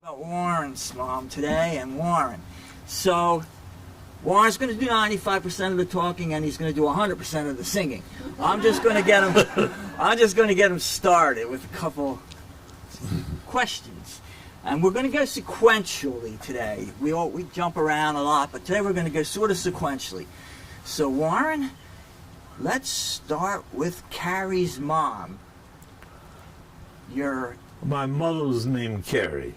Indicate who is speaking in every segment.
Speaker 1: About Warren's mom today, and Warren. So Warren's going to do 95% of the talking, and he's going to do 100% of the singing. I'm just going to get him. I'm just going to get him started with a couple questions, and we're going to go sequentially today. We jump around a lot, but today we're going to go sort of sequentially. So Warren, let's start with Carrie's mom.
Speaker 2: My mother was named Carrie,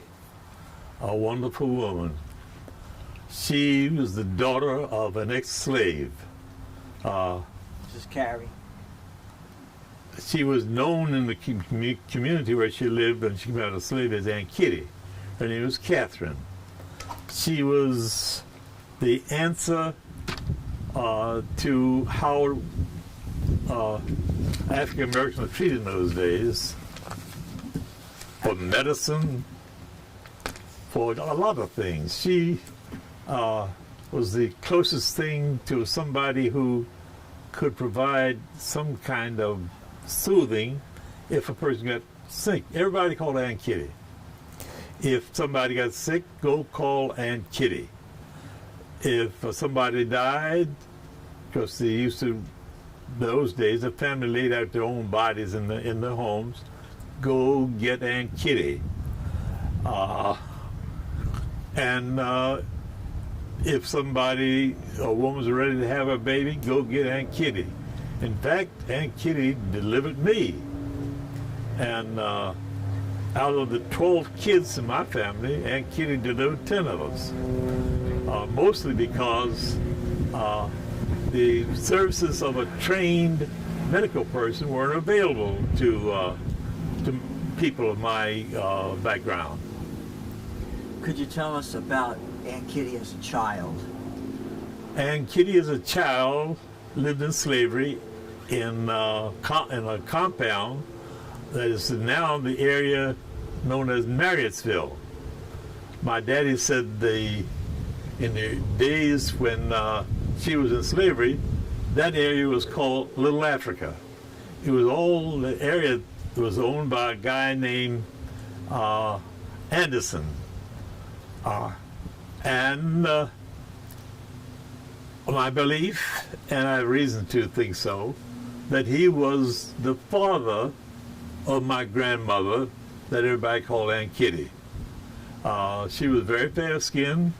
Speaker 2: a wonderful woman. She was the daughter of an ex-slave.
Speaker 1: This is Carrie.
Speaker 2: She was known in the community where she lived when she came out of slave as Aunt Kitty. Her name was Catherine. She was the answer to how African Americans were treated in those days, for medicine, for a lot of things. She was the closest thing to somebody who could provide some kind of soothing if a person got sick. Everybody called Aunt Kitty. If somebody got sick, go call Aunt Kitty. If somebody died, because they used to, those days, the family laid out their own bodies in the homes, go get Aunt Kitty. If a woman's ready to have a baby, go get Aunt Kitty. In fact, Aunt Kitty delivered me. And out of the 12 kids in my family, Aunt Kitty delivered 10 of us. Mostly because the services of a trained medical person weren't available to people of my background.
Speaker 1: Could you tell us about Aunt Kitty as a child?
Speaker 2: Aunt Kitty as a child lived in slavery in a compound that is now the area known as Marriottsville. My daddy said in the days when she was in slavery, that area was called Little Africa. It was all the area that was owned by a guy named Anderson. My belief, and I have reason to think so, that he was the father of my grandmother that everybody called Aunt Kitty. She was very fair-skinned.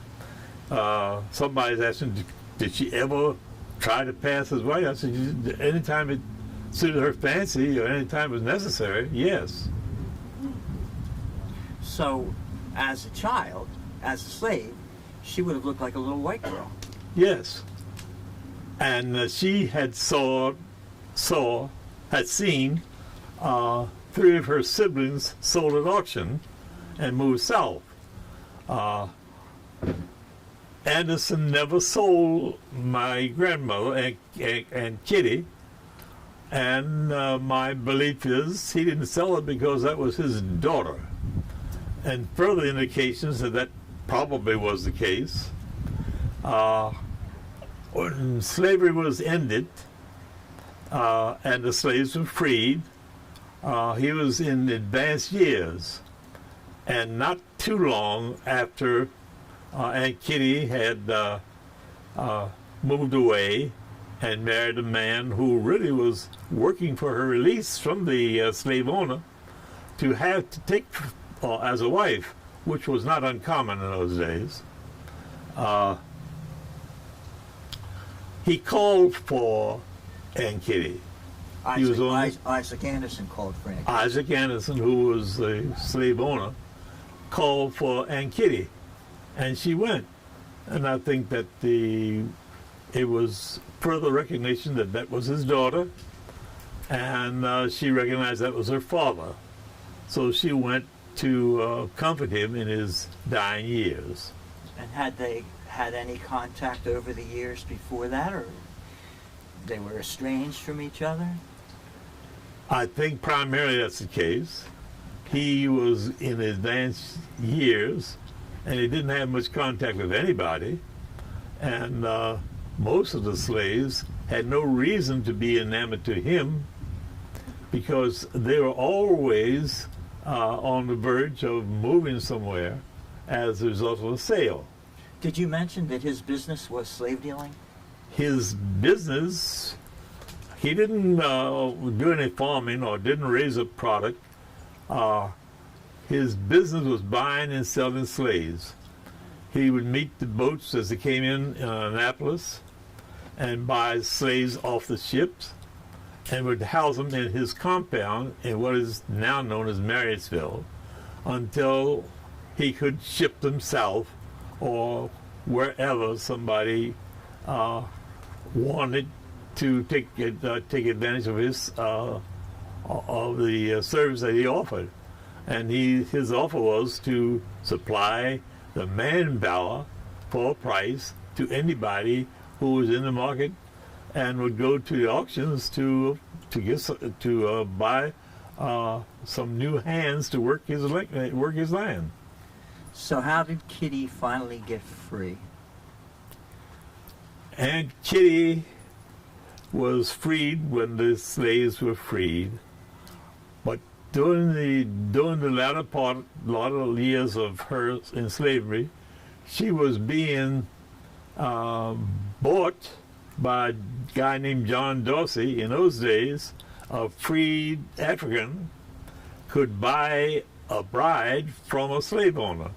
Speaker 2: Somebody's asking, did she ever try to pass as white? I said, anytime it suited her fancy or anytime it was necessary, yes.
Speaker 1: So, as a child, as a slave, she would have looked like a little white girl.
Speaker 2: Yes. And she had seen 3 of her siblings sold at auction and moved south. Anderson never sold my grandmother, Aunt Kitty, and my belief is he didn't sell it because that was his daughter. And further indications that probably was the case. When slavery was ended and the slaves were freed, he was in advanced years. And not too long after Aunt Kitty had moved away and married a man who really was working for her release from the slave owner to take as a wife, which was not uncommon in those days. He called for Aunt Kitty.
Speaker 1: Isaac Anderson called for Aunt Kitty.
Speaker 2: Isaac Anderson, who was the slave owner, called for Aunt Kitty, and she went. And I think that it was further recognition that that was his daughter, and she recognized that was her father. So she went to comfort him in his dying years.
Speaker 1: And had they had any contact over the years before that, or they were estranged from each other?
Speaker 2: I think primarily that's the case. He was in advanced years, and he didn't have much contact with anybody. And most of the slaves had no reason to be enamored to him because they were always on the verge of moving somewhere. as a result of a sale.
Speaker 1: Did you mention that his business was slave dealing?
Speaker 2: His business, he didn't do any farming or didn't raise a product. His business was buying and selling slaves. He would meet the boats as they came in Annapolis and buy slaves off the ships and would house them in his compound in what is now known as Marriottsville until he could ship them south or wherever somebody wanted to take advantage of his of the service that he offered. And his offer was to supply the manpower for a price to anybody who was in the market and would go to the auctions to buy some new hands to work his land.
Speaker 1: So how did Kitty finally get free?
Speaker 2: And Kitty was freed when the slaves were freed, but during the latter lot of years of her in slavery, she was being bought by a guy named John Dorsey. In those days, a freed African could buy a bride from a slave owner,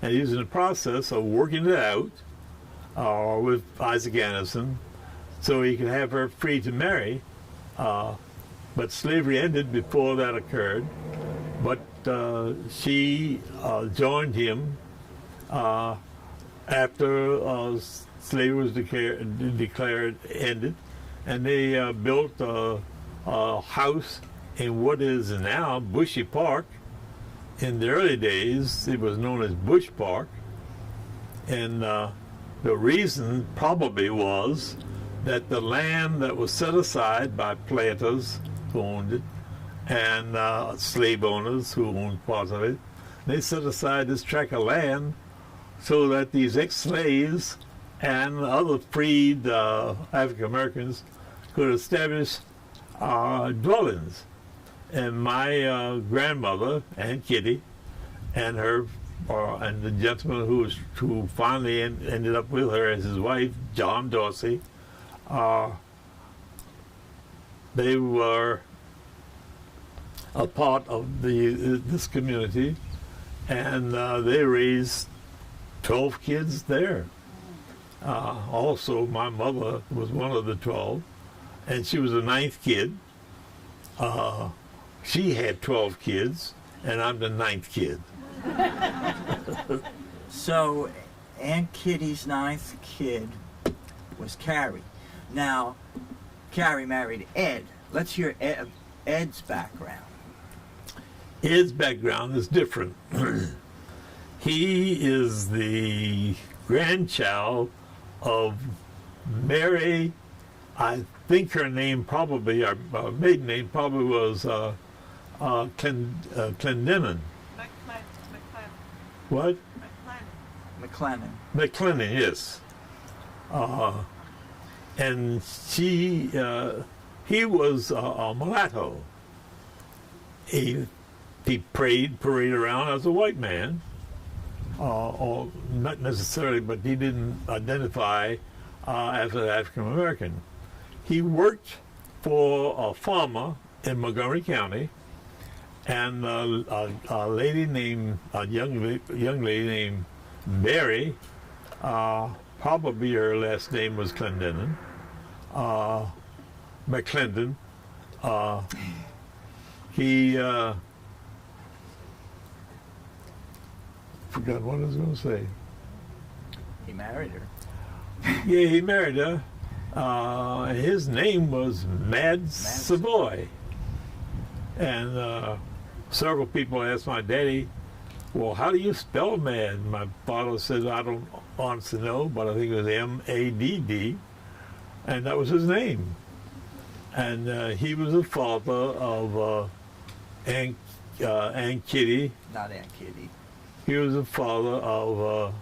Speaker 2: and he was in the process of working it out with Isaac Anderson so he could have her free to marry. But slavery ended before that occurred. But she joined him after slavery was declared ended, and they built a house in what is now Bushy Park. In the early days, it was known as Bush Park, and the reason probably was that the land that was set aside by planters who owned it and slave owners who owned parts of it, they set aside this tract of land so that these ex-slaves and other freed African Americans could establish dwellings. And my grandmother, Aunt Kitty, and her and the gentleman who finally ended up with her as his wife, John Dorsey, they were a part of this community, and they raised 12 kids there. Also, my mother was one of the 12, and she was the 9th kid. She had 12 kids, and I'm the 9th kid.
Speaker 1: So Aunt Kitty's 9th kid was Carrie. Now, Carrie married Ed. Let's hear Ed's background.
Speaker 2: Ed's background is different. He is the grandchild of Mary. I think her name probably, her maiden name probably was Clendenin. What? McLennan, yes. And he was a mulatto. He paraded around as a white man, or not necessarily, but he didn't identify as an African American. He worked for a farmer in Montgomery County, and a young lady named Mary, probably her last name was Clendenin, McClendon. He forgot what I was going to say.
Speaker 1: He married her.
Speaker 2: Yeah, he married her. His name was Mad Savoy. And several people asked my daddy, well, how do you spell Mad? My father said, I don't honestly know, but I think it was M-A-D-D. And that was his name. And he was the father of Aunt Kitty.
Speaker 1: Not Aunt Kitty.
Speaker 2: He was the father of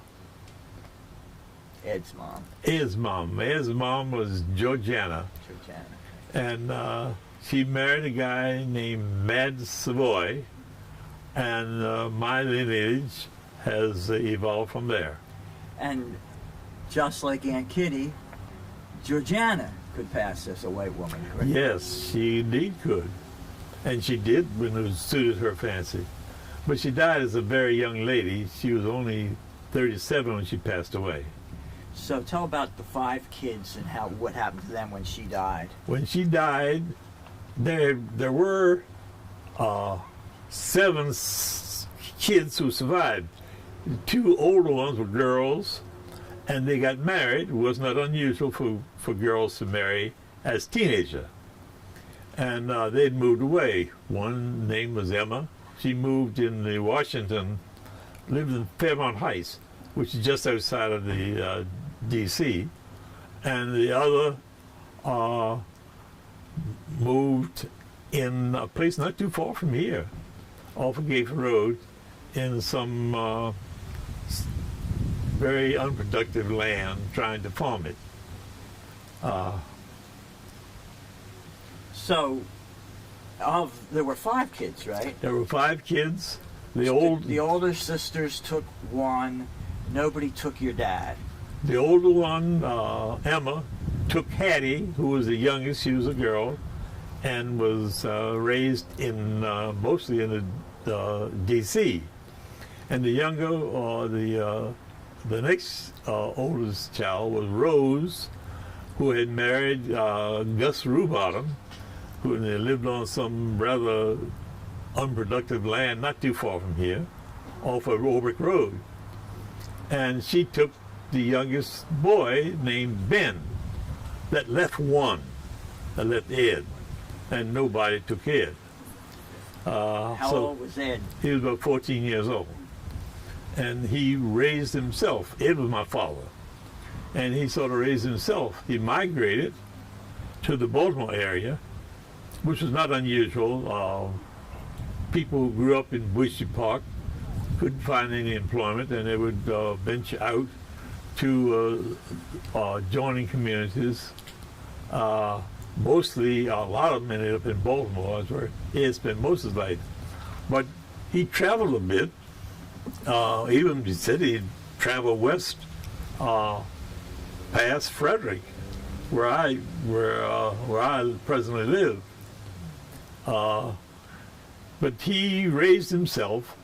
Speaker 1: Ed's mom.
Speaker 2: Ed's mom. Ed's mom was Georgiana. And she married a guy named Mad Savoy. And my lineage has evolved from there.
Speaker 1: And just like Aunt Kitty, Georgiana could pass as a white woman, correct?
Speaker 2: Yes, she indeed could. And she did when it suited her fancy. But she died as a very young lady. She was only 37 when she passed away.
Speaker 1: So tell about the 5 kids and what happened to them when she died.
Speaker 2: When she died, there were 7 kids who survived. 2 older ones were girls, and they got married. It was not unusual for girls to marry as teenagers. And they'd moved away. One name was Emma. She moved in the Washington, lived in Fairmount Heights, which is just outside of the D.C. And the other moved in a place not too far from here, off of Gate Road, in some very unproductive land, trying to farm it.
Speaker 1: So, there were 5 kids, right?
Speaker 2: There were 5 kids. The
Speaker 1: older sisters took one. Nobody took your dad.
Speaker 2: The older one, Emma, took Hattie, who was the youngest. She was a girl, and was raised in mostly in the D.C. And the younger, the next oldest child was Rose, who had married Gus Rubottom, who they lived on some rather unproductive land not too far from here, off of Roebuck Road. And she took the youngest boy named Ben, that left Ed, and nobody took Ed.
Speaker 1: How old was Ed?
Speaker 2: He was about 14 years old. And he raised himself. Ed was my father. And he sort of raised himself. He migrated to the Baltimore area, which was not unusual. People who grew up in Bushy Park couldn't find any employment, and they would venture out to joining communities. Mostly, a lot of them ended up in Baltimore. That's where he had spent most of his life. But he traveled a bit. Even he said he'd travel west, past Frederick, where I presently live. But he raised himself.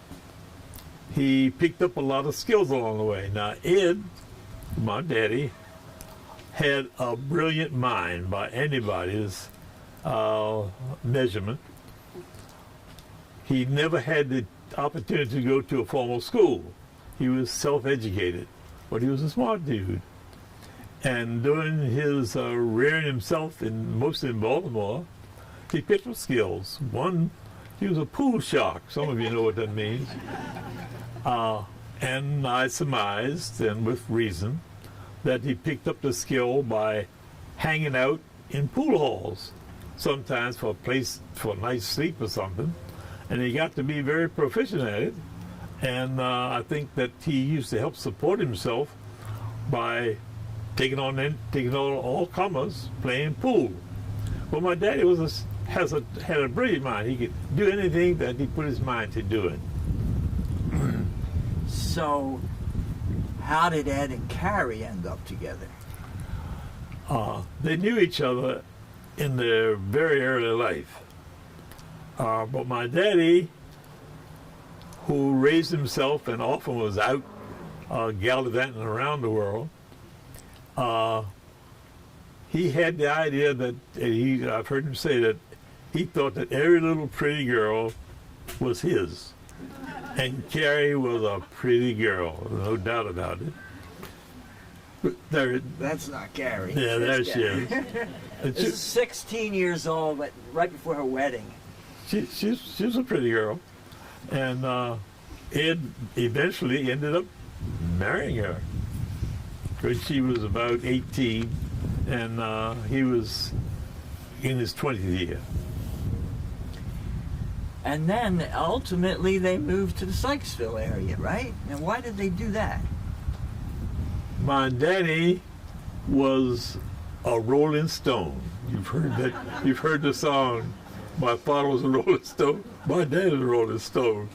Speaker 2: He picked up a lot of skills along the way. Now, Ed, my daddy, had a brilliant mind by anybody's measurement. He never had the opportunity to go to a formal school. He was self-educated, but he was a smart dude. And during his rearing himself, mostly in Baltimore, he picked up skills. One, he was a pool shark. Some of you know what that means. And I surmised, and with reason, that he picked up the skill by hanging out in pool halls, sometimes for a place for a night's sleep or something. And he got to be very proficient at it. And I think that he used to help support himself by taking on all comers, playing pool. Well, my daddy had a brilliant mind. He could do anything that he put his mind to doing.
Speaker 1: So, how did Ed and Carrie end up together?
Speaker 2: They knew each other in their very early life. But my daddy, who raised himself and often was out gallivanting around the world, he had the idea that, I've heard him say that he thought that every little pretty girl was his. And Carrie was a pretty girl, no doubt about it.
Speaker 1: That's not Carrie.
Speaker 2: Yeah, there she is.
Speaker 1: This is 16 years old, but right before her wedding.
Speaker 2: She's a pretty girl. And Ed eventually ended up marrying her when she was about 18, and he was in his 20th year.
Speaker 1: And then ultimately they moved to the Sykesville area, right? And why did they do that?
Speaker 2: My daddy was a Rolling Stone. You've heard that. You've heard the song. My father was a Rolling Stone. My dad was a Rolling Stone.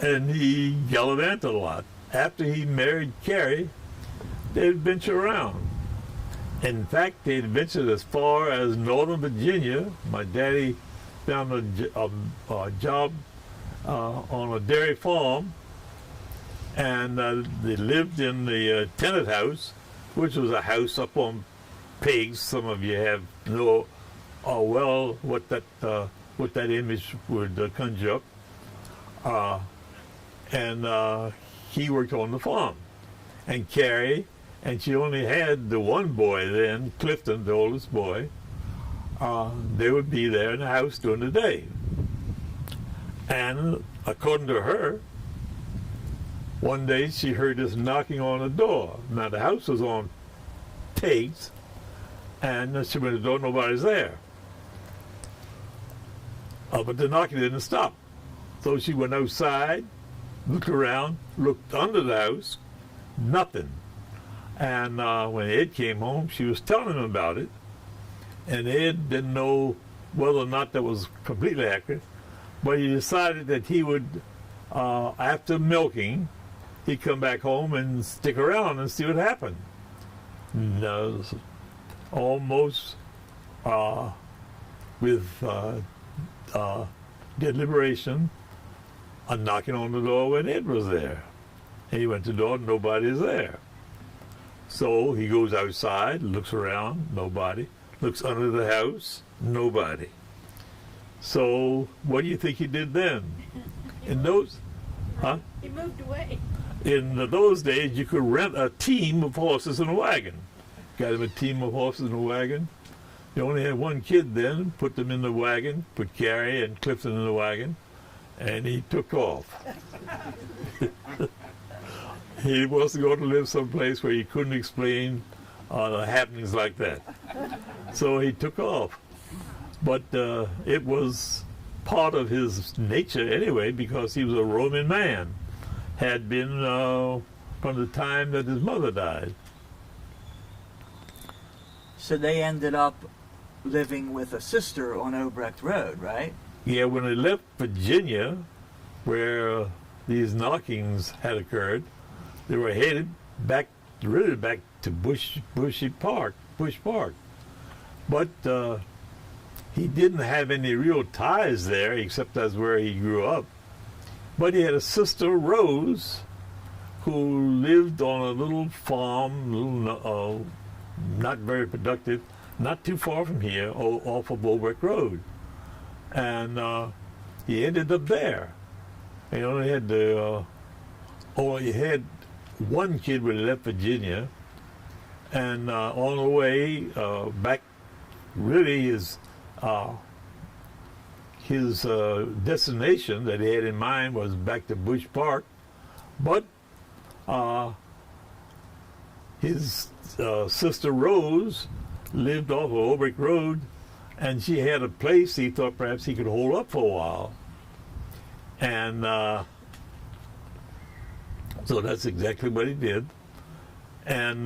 Speaker 2: and he gallivanted a lot. After he married Carrie, they'd venture around. In fact, they'd ventured as far as Northern Virginia. My daddy found a job on a dairy farm, and they lived in the tenant house, which was a house up on pigs. Some of you have know well what that image would conjure up. And he worked on the farm, and Carrie, and she only had the one boy then, Clifton, the oldest boy. They would be there in the house during the day. And according to her, one day she heard this knocking on the door. Now the house was on pegs, and she went to the door, nobody's there. But the knocking didn't stop. So she went outside, looked around, looked under the house, nothing. And when Ed came home, she was telling him about it. And Ed didn't know whether or not that was completely accurate, but he decided that he would, after milking, he'd come back home and stick around and see what happened. And, almost with deliberation, a knocking on the door when Ed was there. And he went to the door, nobody's there. So he goes outside, looks around, nobody. Looks under the house, nobody. So what do you think he did then? In those, huh?
Speaker 3: He moved away.
Speaker 2: In those days, you could rent a team of horses and a wagon. Got him a team of horses and a wagon. They only had one kid then, put them in the wagon, put Carrie and Clifton in the wagon, and he took off. He wasn't going to live someplace where he couldn't explain happenings like that. So he took off. But it was part of his nature anyway, because he was a Roman man. Had been from the time that his mother died.
Speaker 1: So they ended up living with a sister on Obrecht Road, right?
Speaker 2: Yeah, when they left Virginia, where these knockings had occurred, they were headed back, really back to Bush Park. But he didn't have any real ties there, except that's where he grew up. But he had a sister, Rose, who lived on a little farm, not very productive, not too far from here, off of Bulwark Road. And he ended up there. He only had he had one kid when he left Virginia, and on the way back, really his destination that he had in mind was back to Bush Park, but his sister Rose lived off of Obrick Road, and she had a place he thought perhaps he could hold up for a while. And so that's exactly what he did. And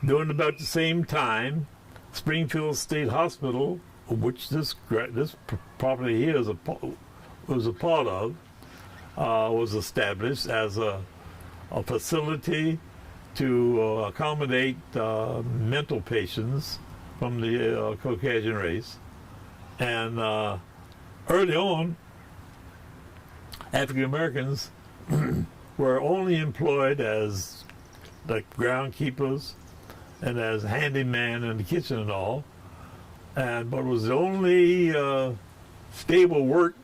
Speaker 2: during about the same time, Springfield State Hospital, which this property here was a part of, was established as a facility to accommodate mental patients from the Caucasian race. And early on, African Americans were only employed as like groundkeepers and as handyman in the kitchen and all, but it was the only stable work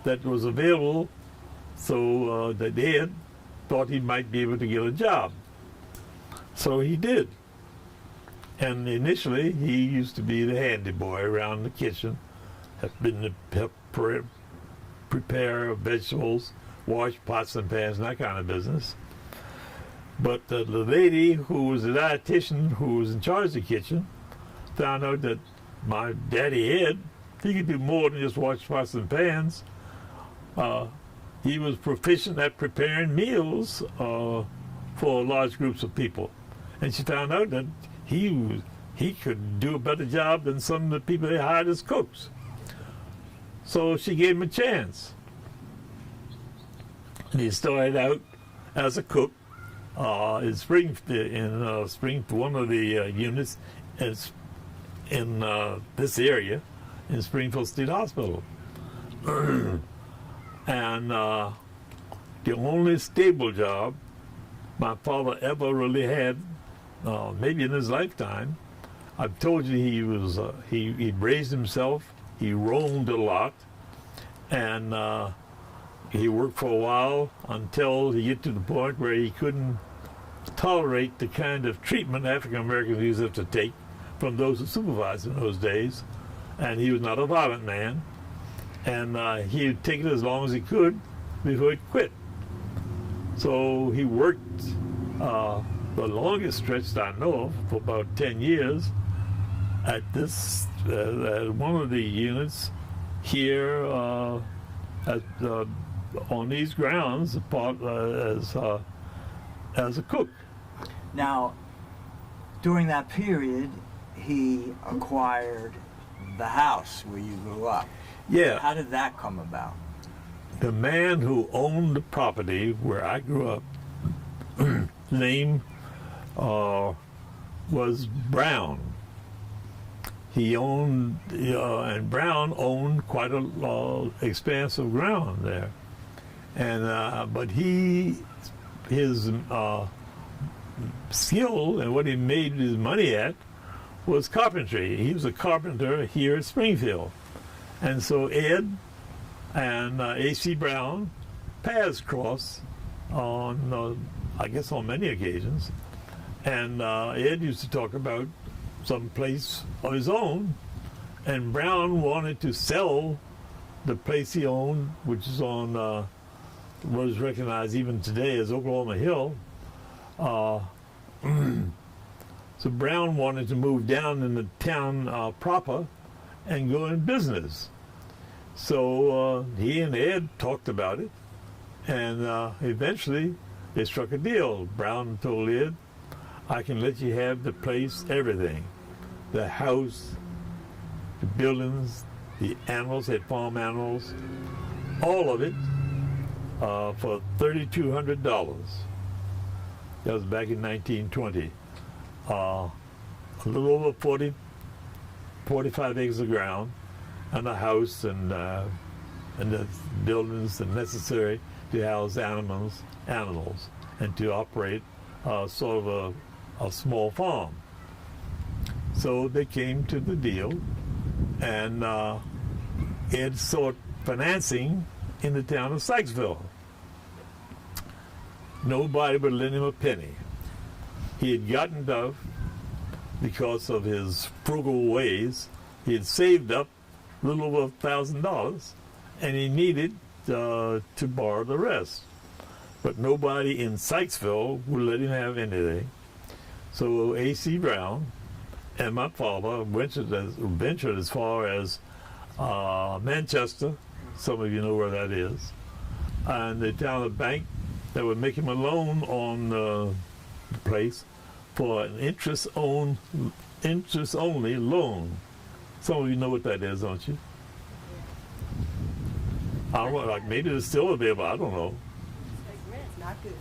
Speaker 2: that was available, so that Ed thought he might be able to get a job. So he did. And initially, he used to be the handy boy around the kitchen, help prepare vegetables, wash pots and pans, and that kind of business. But the lady who was the dietitian who was in charge of the kitchen found out that my daddy Ed, he could do more than just wash pots and pans. He was proficient at preparing meals for large groups of people. And she found out that he could do a better job than some of the people they hired as cooks. So she gave him a chance. And he started out as a cook in one of the units in this area in Springfield State Hospital. And the only stable job my father ever really had, maybe in his lifetime, I've told you he raised himself, he roamed a lot, and he worked for a while until he get to the point where he couldn't tolerate the kind of treatment African Americans used to have to take from those who supervised in those days. And he was not a violent man, and he would take it as long as he could before he'd quit. So he worked the longest stretch that I know of for about 10 years at this at one of the units here on these grounds, as a cook.
Speaker 1: Now, during that period, he acquired the house where you grew up.
Speaker 2: Yeah.
Speaker 1: How did that come about?
Speaker 2: The man who owned the property where I grew up, name was Brown. He owned, and Brown owned quite a expanse of ground there, and but his skill and what he made his money at was carpentry. He was a carpenter here at Springfield, and so Ed and A.C. Brown paths crossed on, I guess, on many occasions, and Ed used to talk about some place of his own, and Brown wanted to sell the place he owned, which is on what is recognized even today as Oklahoma Hill. So Brown wanted to move down in the town proper and go in business. So he and Ed talked about it, and eventually they struck a deal. Brown told Ed, I can let you have the place, everything. The house, the buildings, the animals, had farm animals, all of it for $3,200. That was back in 1920. A little over 45 acres of ground, and a house, and the buildings that necessary to house animals, and to operate sort of a small farm. So they came to the deal, and Ed sought financing in the town of Sykesville. Nobody would lend him a penny. He had gotten enough because of his frugal ways. He had saved up a little over $1,000, and he needed to borrow the rest. But nobody in Sykesville would let him have anything. So A.C. Brown and my father ventured as far as Manchester. Some of you know where that is. And they found a bank that would make him a loan on the place for an interest-only loan. Some of you know what that is, don't you? I don't know, like maybe it's still available. I don't know.
Speaker 3: It's like rent, not good.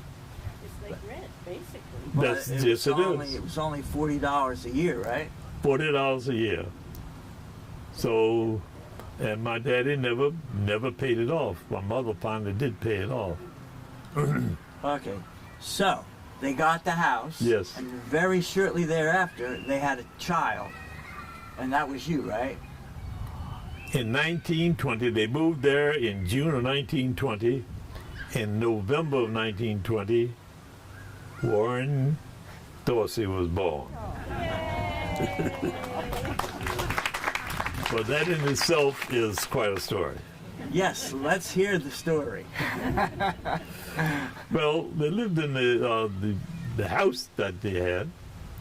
Speaker 3: It's like rent, basically.
Speaker 2: That's
Speaker 1: But
Speaker 2: yes, it is.
Speaker 1: It was only $40 a year, right?
Speaker 2: $40 a year. So, and my daddy never paid it off. My mother finally did pay it off.
Speaker 1: Okay, so they got the house.
Speaker 2: Yes.
Speaker 1: And very shortly thereafter, they had a child, and that was you, right?
Speaker 2: In 1920, they moved there in June of 1920. In November of 1920, Warren Dorsey was born. But that in itself is quite a story.
Speaker 1: Yes, let's hear the story.
Speaker 2: Well, they lived in the house that they had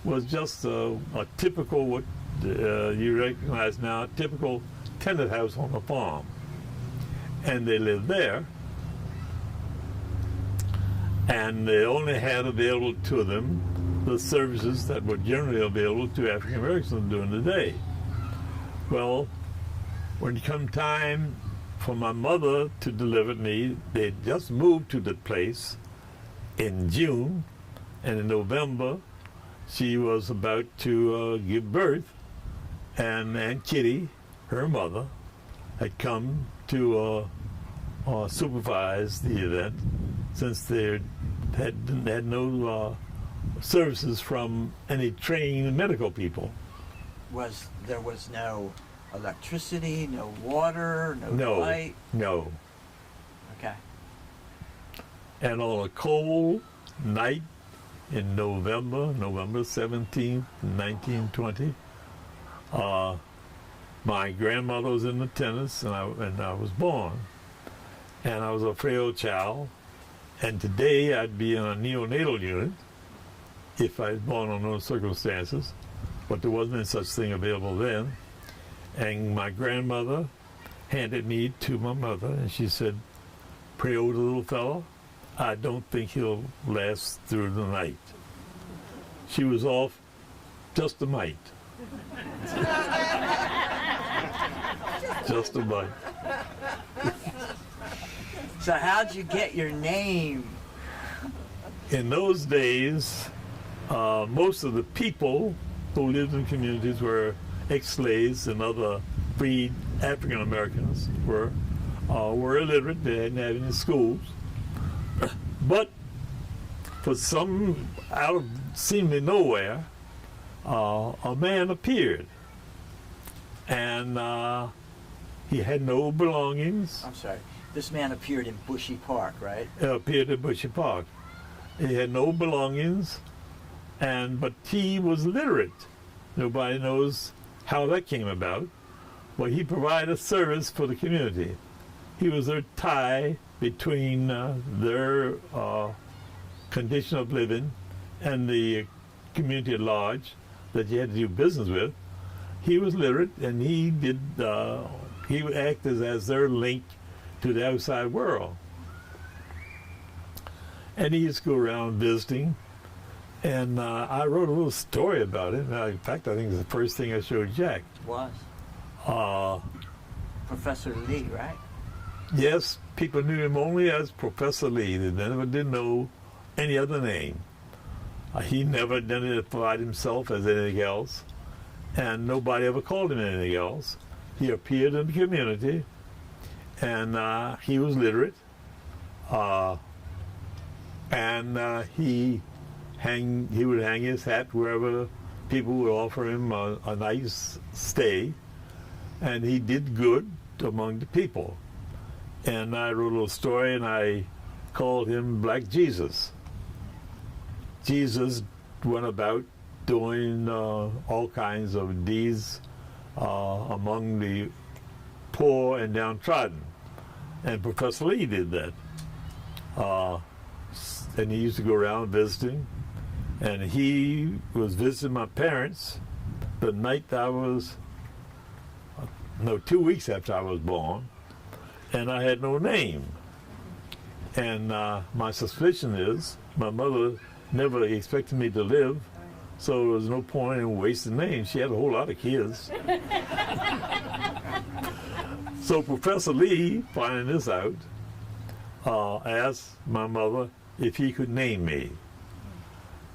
Speaker 2: was just a typical, what you recognize now, typical tenant house on a farm. And they lived there, and they only had available to them the services that were generally available to African Americans during the day. Well, when it come time for my mother to deliver me. They just moved to the place in June, and in November she was about to give birth, and Aunt Kitty, her mother, had come to supervise the event, since they had no services from any trained medical people.
Speaker 1: There was no electricity, no water, no light?
Speaker 2: No.
Speaker 1: Okay.
Speaker 2: And on a cold night in November 17th, 1920, my grandmother was in the tennis, and I was born. And I was a frail child. And today I'd be in a neonatal unit if I was born under those circumstances. But there wasn't any such thing available then. And my grandmother handed me to my mother, and she said, "Pray over the little fellow. I don't think he'll last through the night." She was off just a mite. Just a mite.
Speaker 1: So how'd you get your name?
Speaker 2: In those days, most of the people who lived in communities were ex-slaves and other freed African Americans were illiterate. They hadn't had any schools. But for some, out of seemingly nowhere, a man appeared, and he had no belongings.
Speaker 1: I'm sorry. This man appeared in Bushy Park, right?
Speaker 2: Appeared in Bushy Park. He had no belongings, but he was literate. Nobody knows how that came about, but he provided a service for the community. He was their tie between their condition of living and the community at large that you had to do business with. He was literate, and he would act as their link to the outside world. And he used to go around visiting, and I wrote a little story about it. In fact, I think it's the first thing I showed Jack.
Speaker 1: Was. Professor Lee, right?
Speaker 2: Yes, people knew him only as Professor Lee. They never did know any other name. He never identified himself as anything else, and nobody ever called him anything else. He appeared in the community, and he was literate, and he would hang his hat wherever people would offer him a nice stay, and he did good among the people. And I wrote a little story, and I called him Black Jesus. Jesus went about doing all kinds of deeds among the poor and downtrodden. And Professor Lee did that. And he used to go around visiting. And he was visiting my parents the night I was, 2 weeks after I was born. And I had no name. And my suspicion is my mother never expected me to live, so there was no point in wasting names. She had a whole lot of kids. So Professor Lee, finding this out, asked my mother if he could name me.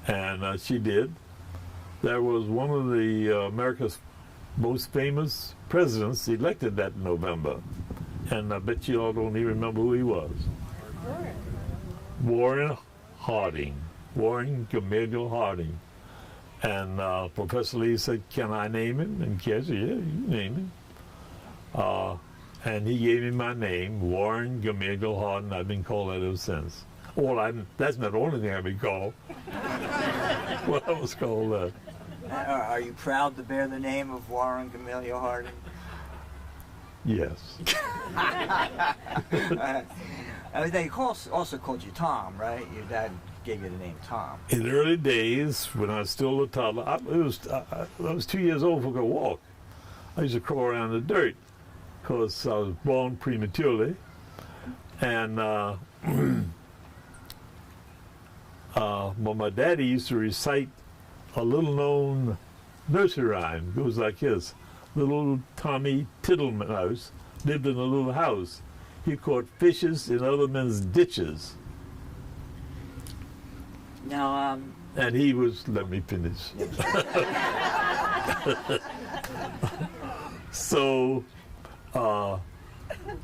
Speaker 2: And she did. There was one of the America's most famous presidents elected that November. And I bet you all don't even remember who he was. Warren Harding. Warren Gamaliel Harding. And Professor Lee said, "Can I name him?" And Ken said, "Yeah, you can name him." And he gave me my name, Warren Gamaliel Harding. I've been called that ever since. Well, that's not the only thing I've been called. Well, I was called that.
Speaker 1: Are you proud to bear the name of Warren Gamaliel Harding?
Speaker 2: Yes.
Speaker 1: They also called you Tom, right? Your dad gave you the name Tom.
Speaker 2: In the early days, when I was still a toddler, I was 2 years old before I could walk. I used to crawl around in the dirt because I was born prematurely. And well, my daddy used to recite a little-known nursery rhyme. It goes like this: "Little Tommy Tittlemouse lived in a little house. He caught fishes in other men's ditches.
Speaker 1: Now,
Speaker 2: And he was, let me finish. So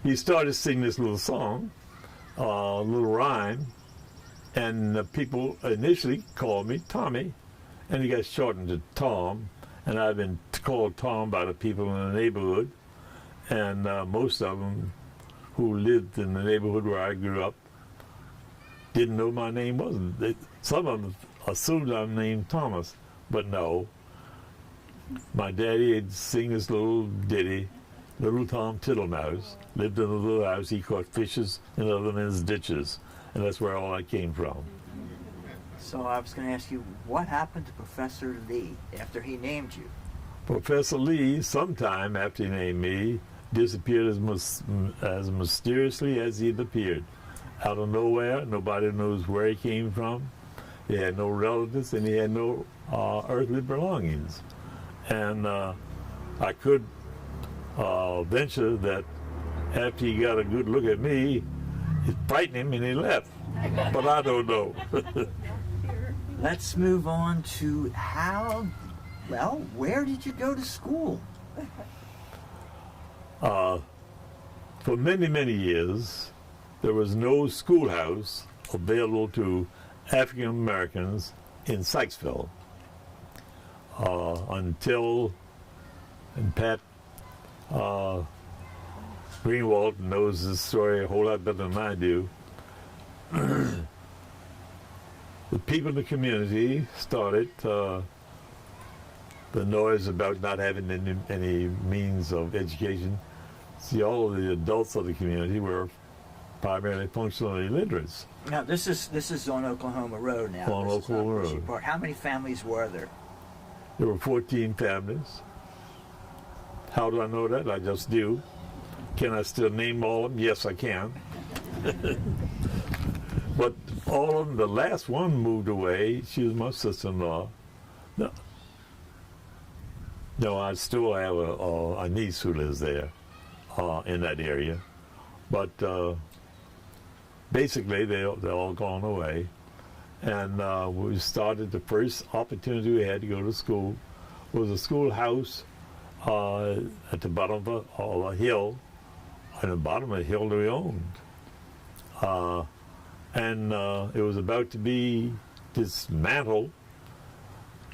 Speaker 2: he started singing this little song, little rhyme, and people initially called me Tommy, and he got shortened to Tom, and I've been called Tom by the people in the neighborhood, and most of them who lived in the neighborhood where I grew up didn't know my name wasn't. Some of them assumed I'm named Thomas, but no. My daddy had sing this little ditty, Little Tom Tittlemouse, lived in a little house, he caught fishes in other men's ditches, and that's where all that came from.
Speaker 1: so I was going to ask you, what happened to Professor Lee after he named you?
Speaker 2: Professor Lee, sometime after he named me, disappeared as mysteriously as he'd appeared. Out of nowhere, nobody knows where he came from. He had no relatives, and he had no earthly belongings. And I could venture that after he got a good look at me, it frightened him and he left. But I don't know.
Speaker 1: Let's move on to where did you go to school?
Speaker 2: For many, many years, there was no schoolhouse available to African Americans in Sykesville until, and Pat Greenwald knows this story a whole lot better than I do. The people in the community started the noise about not having any means of education. See, all of the adults of the community were primarily functionally illiterates.
Speaker 1: Now, this is on Oklahoma Road now.
Speaker 2: On
Speaker 1: This is not
Speaker 2: Oklahoma
Speaker 1: Bushy
Speaker 2: Road.
Speaker 1: Park. How many families were there?
Speaker 2: There were 14 families. How do I know that? I just do. Can I still name all of them? Yes, I can. But all of them, the last one moved away. She was my sister-in-law. No, I still have a niece who lives there in that area. But basically, they're all gone away. And we started, the first opportunity we had to go to school was a schoolhouse at the bottom of a hill, at the bottom of the hill that we owned. And it was about to be dismantled,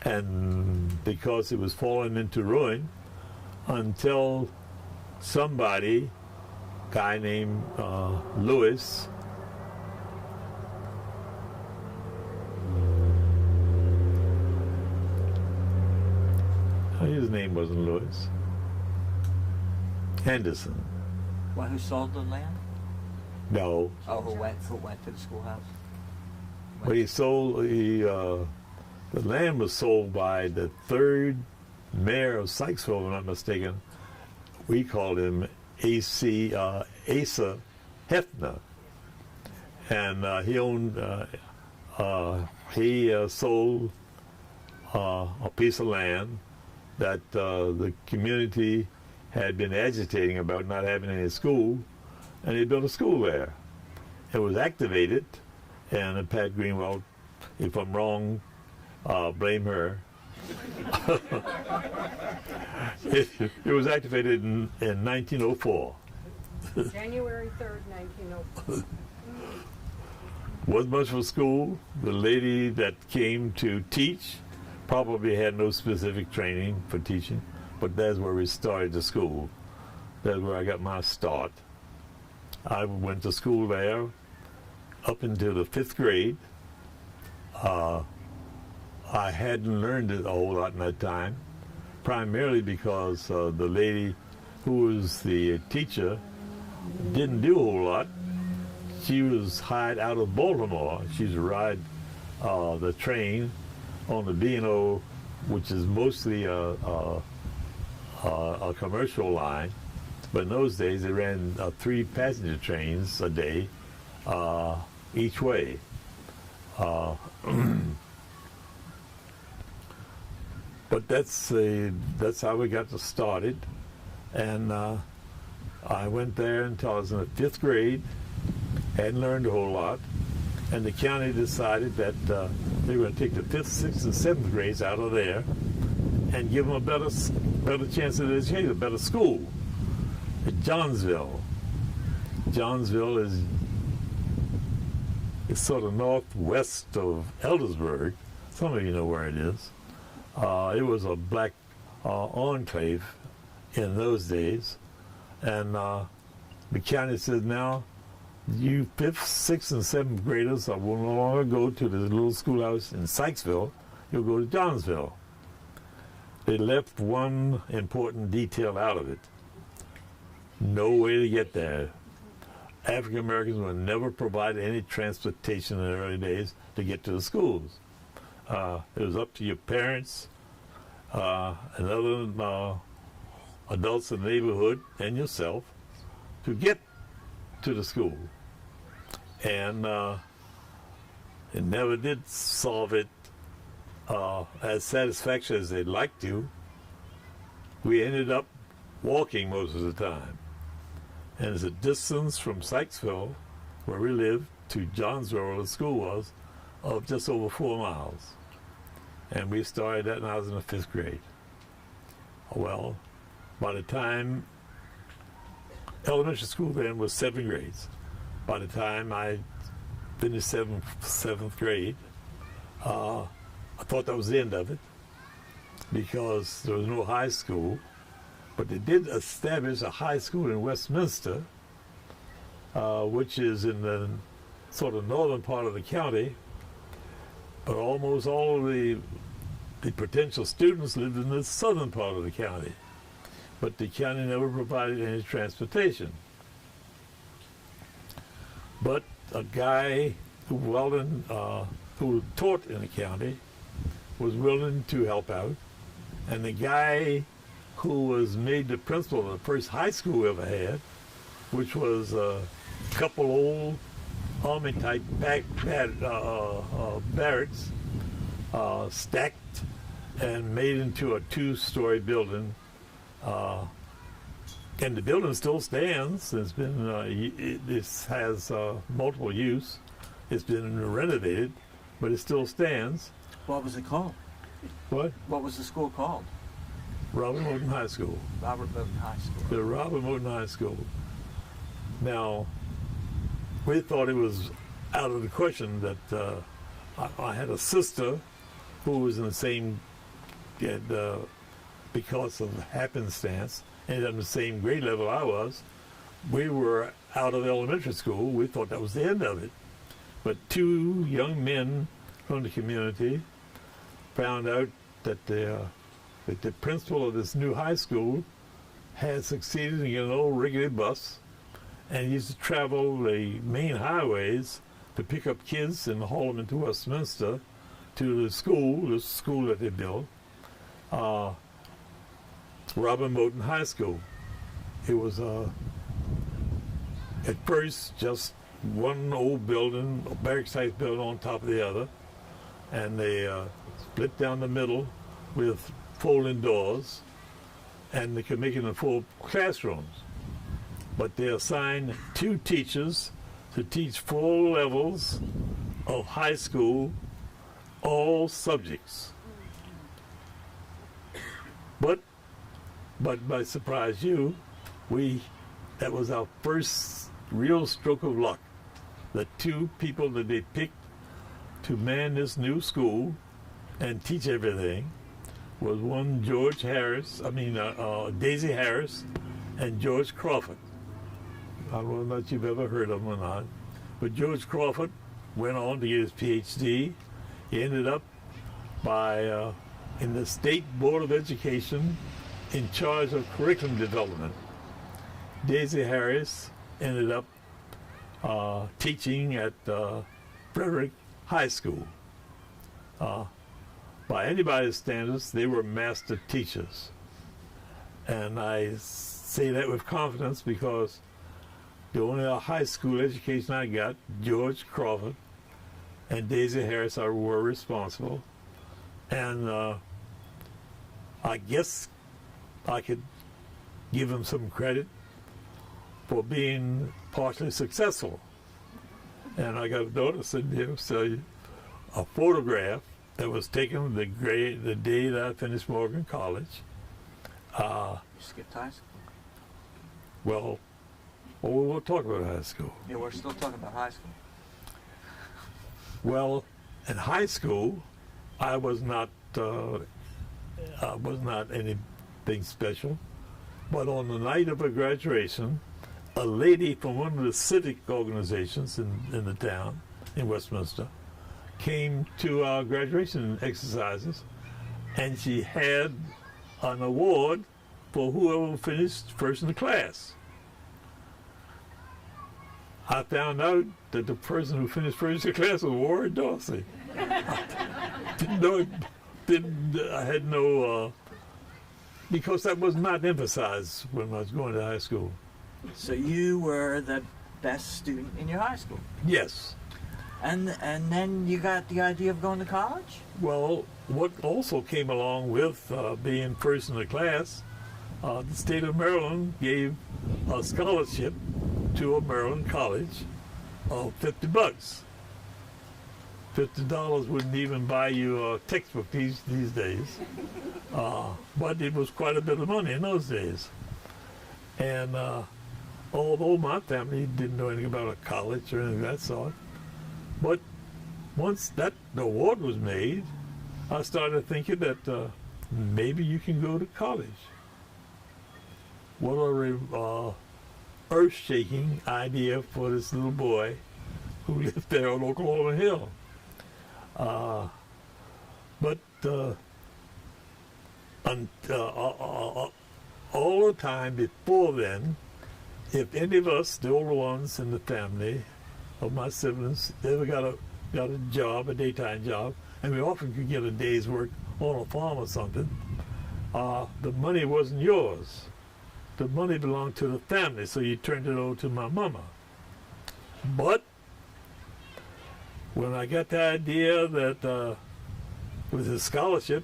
Speaker 2: and because it was falling into ruin, until somebody, guy named Lewis, his name wasn't Lewis, Henderson.
Speaker 1: Well, who sold the land?
Speaker 2: No,
Speaker 1: Oh, who went to the schoolhouse?
Speaker 2: but he sold, the land was sold by the third mayor of Sykesville, if I'm not mistaken. We called him Asa Hefner. And he owned, he sold a piece of land that the community had been agitating about not having any school, and he built a school there. It was activated, and Pat Greenwald, if I'm wrong, blame her. It was activated in 1904.
Speaker 3: January 3rd, 1904.
Speaker 2: Wasn't much for school. The lady that came to teach probably had no specific training for teaching, but that's where we started the school. That's where I got my start. I went to school there up until the 5th grade. I hadn't learned it a whole lot in that time, primarily because the lady who was the teacher didn't do a whole lot. She was hired out of Baltimore. She used to ride the train on the B&O, which is mostly a commercial line. But in those days, they ran 3 passenger trains a day each way. But that's how we got started, and I went there until I was in the 5th grade, hadn't learned a whole lot, and the county decided that they were going to take the 5th, 6th, and 7th grades out of there and give them a better chance at education, a better school at Johnsville. Johnsville is sort of northwest of Eldersburg. Some of you know where it is. It was a black enclave in those days. And the county said, now, you 5th, 6th, and 7th graders will no longer go to the little schoolhouse in Sykesville. You'll go to Johnsville. They left one important detail out of it. No way to get there. African Americans were never provided any transportation in the early days to get to the schools. It was up to your parents and other adults in the neighborhood and yourself to get to the school. And it never did solve it as satisfactory as they'd like to. We ended up walking most of the time. And it's a distance from Sykesville, where we lived, to Johnsville, where the school was, of just over 4 miles. And we started that when I was in the 5th grade. Well, by the time elementary school then was 7 grades. By the time I finished 7th grade, I thought that was the end of it, because there was no high school. But they did establish a high school in Westminster, which is in the sort of northern part of the county. But almost all of the potential students lived in the southern part of the county. But the county never provided any transportation. But a guy who taught in the county was willing to help out. And the guy who was made the principal of the first high school we ever had, which was a couple old Army-type barracks stacked and made into a 2-story building. And the building still stands. It's been, this has multiple use. It's been renovated, but it still stands.
Speaker 1: What was it called?
Speaker 2: What?
Speaker 1: What was the school called?
Speaker 2: Robert Moton High School.
Speaker 1: Robert Moton High School.
Speaker 2: The Robert Moton High School. Now, we thought it was out of the question that I had a sister who was in the same, because of happenstance, ended up in the same grade level I was. We were out of elementary school. We thought that was the end of it. But 2 young men from the community found out that the principal of this new high school had succeeded in getting an old rickety bus, and he used to travel the main highways to pick up kids and haul them into Westminster to the school that they built, Robert Moton High School. It was at first just one old building, a barracks-type building on top of the other, and they split down the middle with folding doors, and they could make it in 4 classrooms. But they assigned 2 teachers to teach 4 levels of high school, all subjects. But by surprise that was our first real stroke of luck. The 2 people that they picked to man this new school and teach everything was one Daisy Harris and George Crawford. I don't know if you've ever heard of him or not, but George Crawford went on to get his PhD. He ended up in the State Board of Education in charge of curriculum development. Daisy Harris ended up teaching at Frederick High School. By anybody's standards, they were master teachers. And I say that with confidence because the only high school education I got, George Crawford and Daisy Harris were responsible. And I guess I could give them some credit for being partially successful. And I got a daughter sitting here, so a photograph that was taken the day that I finished Morgan College.
Speaker 1: You skipped high school.
Speaker 2: Well, we'll talk about high school.
Speaker 1: Yeah, we're still talking about high school.
Speaker 2: Well, in high school, I was not anything special. But on the night of a graduation, a lady from one of the civic organizations in the town, in Westminster, came to our graduation exercises, and she had an award for whoever finished first in the class. I found out that the person who finished first in the class was Warren Dorsey. I had no, because that was not emphasized when I was going to high school.
Speaker 1: So you were the best student in your high school.
Speaker 2: Yes.
Speaker 1: And then you got the idea of going to college?
Speaker 2: Well, what also came along with being first in the class, the state of Maryland gave a scholarship to a Maryland college of $50. $50 wouldn't even buy you a textbook these days, but it was quite a bit of money in those days. And although my family didn't know anything about a college or anything of that sort, but once that award was made, I started thinking that maybe you can go to college. What a earth-shaking idea for this little boy who lived there on Oklahoma Hill. But all the time before then, if any of us, the older ones in the family, of my siblings, ever got a job, a daytime job, and we often could get a day's work on a farm or something, the money wasn't yours. The money belonged to the family, so you turned it over to my mama. But when I got the idea that with a scholarship,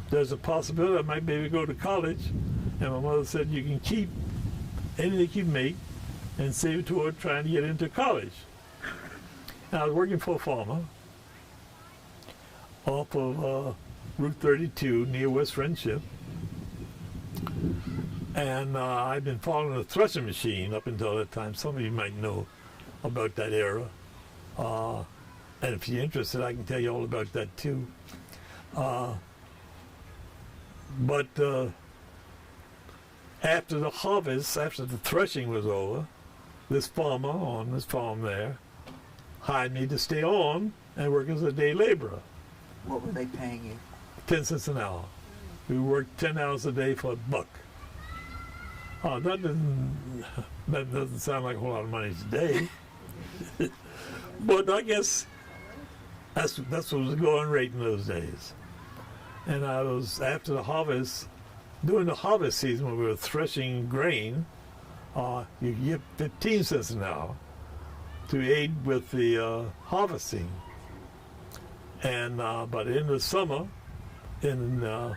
Speaker 2: there's a possibility I might maybe go to college, and my mother said, you can keep anything you make and save it toward trying to get into college. And I was working for a farmer off of Route 32 near West Friendship. And I'd been following a threshing machine up until that time. Some of you might know about that era. And if you're interested, I can tell you all about that too. But after the harvest, after the threshing was over, this farmer on this farm there hired me to stay on and work as a day laborer.
Speaker 1: What were they paying you?
Speaker 2: 10 cents an hour. We worked 10 hours a day for $1. That doesn't sound like a whole lot of money today. But I guess that's what was the going rate in those days. And I was, after the harvest, during the harvest season when we were threshing grain, you get 15 cents an hour to aid with the harvesting. And but in the summer, the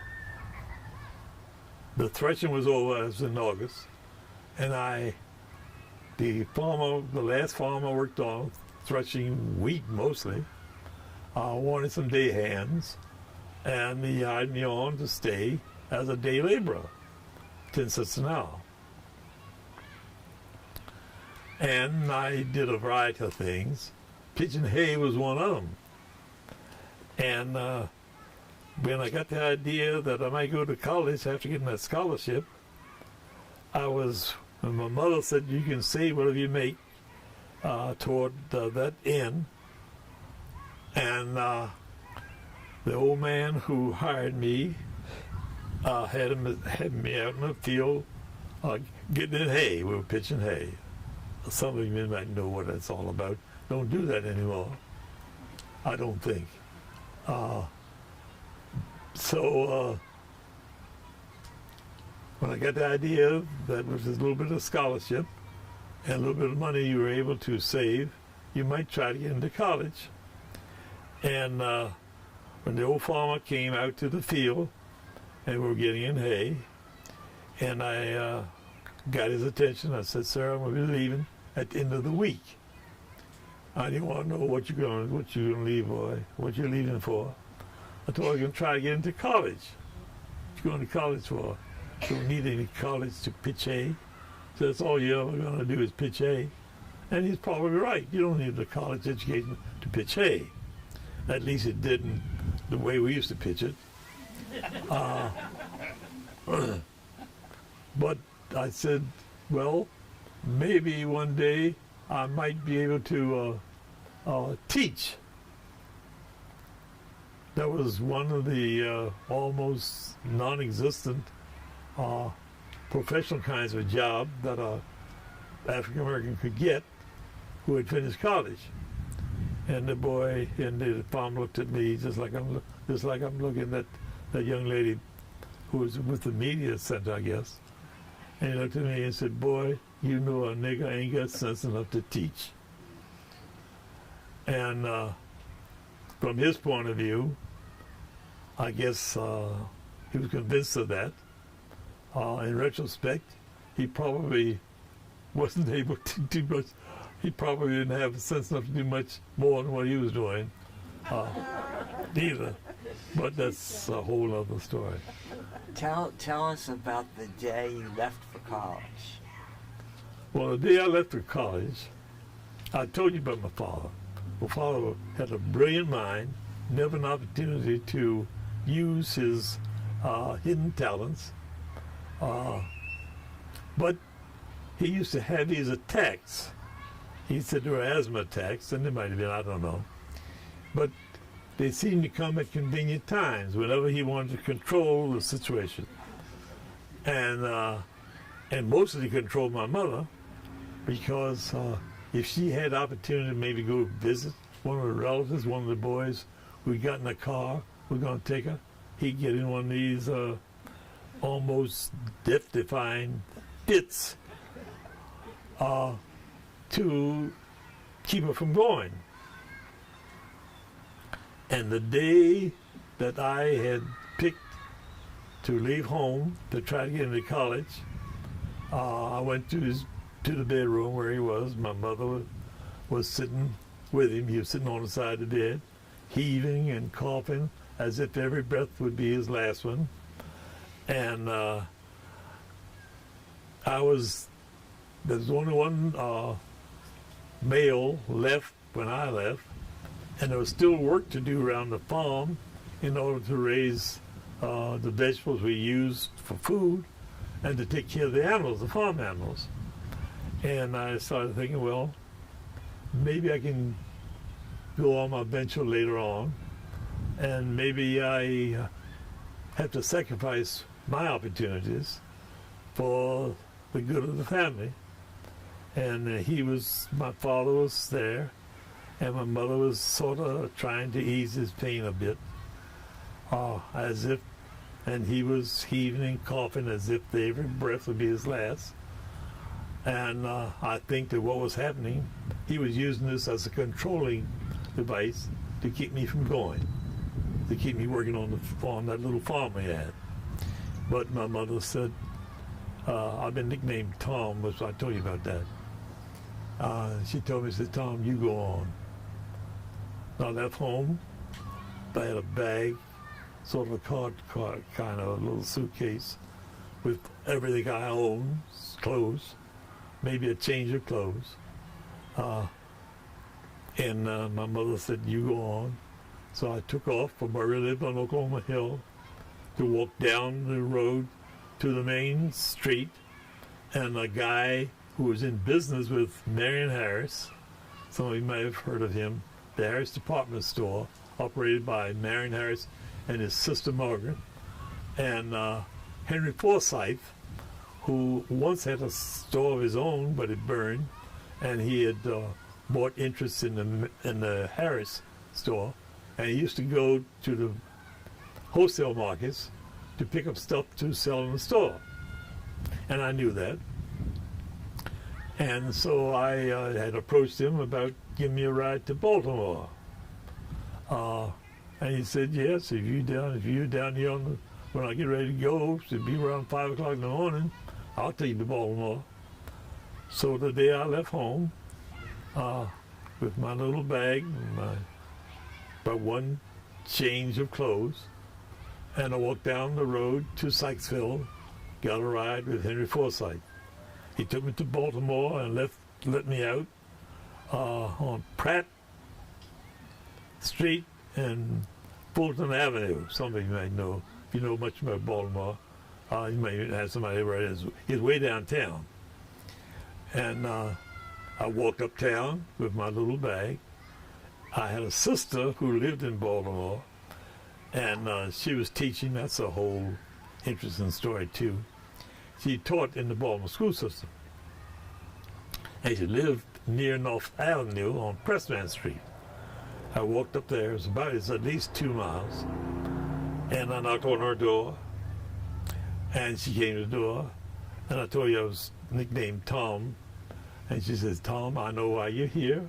Speaker 2: threshing was over, it was in August, and the last farm I worked on, threshing wheat mostly, wanted some day hands, and he hired me on to stay as a day laborer, 10 cents an hour. And I did a variety of things. Pitching hay was one of them. And when I got the idea that I might go to college after getting that scholarship, when my mother said, you can save whatever you make toward that end. And the old man who hired me had me out in the field getting in hay. We were pitching hay. Some of you might know what that's all about. Don't do that anymore, I don't think. So when I got the idea that with a little bit of scholarship and a little bit of money you were able to save, you might try to get into college. And when the old farmer came out to the field and we were getting in hay, and I got his attention. I said, "Sir, I'm going to be leaving at the end of the week. I didn't want to know what you're going to leave, boy. What you're leaving for?" I told him I'm going to try to get into college. What you going to college for? Don't need any college to pitch hay. So that's all you're ever going to do is pitch hay. And he's probably right. You don't need a college education to pitch hay. At least it didn't the way we used to pitch it. But I said, well, maybe one day I might be able to teach. That was one of the almost non-existent professional kinds of job that a African American could get who had finished college. And the boy in the farm looked at me just like I'm looking at that young lady who was with the media center, I guess. And he looked at me and said, "Boy, you know a nigger ain't got sense enough to teach." And from his point of view, I guess he was convinced of that. In retrospect, he probably wasn't able to do much. He probably didn't have sense enough to do much more than what he was doing, either. But that's a whole other story.
Speaker 1: Tell us about the day you left for college.
Speaker 2: Well, the day I left for college, I told you about my father. My father had a brilliant mind, never an opportunity to use his hidden talents. But he used to have these attacks. He said there were asthma attacks, and there might have been, I don't know. But they seemed to come at convenient times, whenever he wanted to control the situation. And mostly control my mother, because if she had opportunity to maybe go visit one of her relatives, one of the boys who got in a car, we're going to take her, he'd get in one of these almost death-defying fits to keep her from going. And the day that I had picked to leave home to try to get into college, I went to the bedroom where he was. My mother was sitting with him. He was sitting on the side of the bed, heaving and coughing as if every breath would be his last one. And there was only one male left when I left, and there was still work to do around the farm in order to raise the vegetables we used for food and to take care of the animals, the farm animals. And I started thinking, well, maybe I can go on my venture later on, and maybe I have to sacrifice my opportunities for the good of the family. And my father was there, and my mother was sort of trying to ease his pain a bit, and he was heaving and coughing as if every breath would be his last. And I think that what was happening, he was using this as a controlling device to keep me from going, to keep me working on that little farm we had. But my mother said, I've been nicknamed Tom, which I told you about that. She told me, she said, "Tom, you go on." I left home. I had a bag, sort of a card kind of a little suitcase with everything I owned, clothes, maybe a change of clothes. And my mother said, "You go on." So I took off from where we lived on Oklahoma Hill to walk down the road to the main street, and a guy who was in business with Marion Harris, some of you might have heard of him, the Harris department store operated by Marion Harris and his sister Margaret, and Henry Forsyth, who once had a store of his own, but it burned, and he had bought interest in the Harris store, and he used to go to the wholesale markets to pick up stuff to sell in the store. And I knew that. And so I had approached him about giving me a ride to Baltimore. And he said, "Yes, if you're down here when I get ready to go, it'll be around 5 o'clock in the morning, I'll take you to Baltimore. So the day I left home, with my little bag, but one change of clothes, and I walked down the road to Sykesville, got a ride with Henry Forsyth. He took me to Baltimore and let me out on Pratt Street and Fulton Avenue. Some of you might know, if you know much about Baltimore, you may have somebody where it is. He's way downtown. And I walked uptown with my little bag. I had a sister who lived in Baltimore, and she was teaching. That's a whole interesting story, too. She taught in the Baltimore school system. And she lived near North Avenue on Pressman Street. I walked up there. It's at least 2 miles. And I knocked on her door. And she came to the door. And I told you I was nicknamed Tom. And she says, Tom, I know why you're here.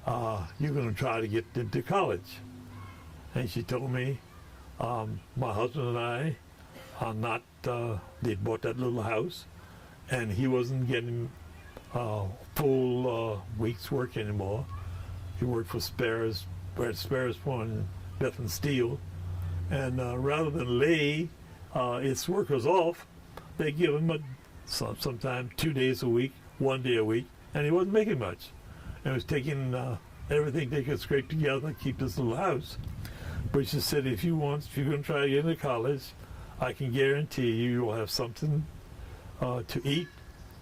Speaker 2: You're going to try to get into college. And she told me, my husband and I are not, they bought that little house, and he wasn't getting full week's work anymore. He worked for Sparrows, Point and Bethlehem Steel. And rather than lay its workers off, they give him sometimes 2 days a week, 1 day a week, and he wasn't making much. And he was taking everything they could scrape together to keep this little house. But she said, if you're going to try to get into college, I can guarantee you'll have something to eat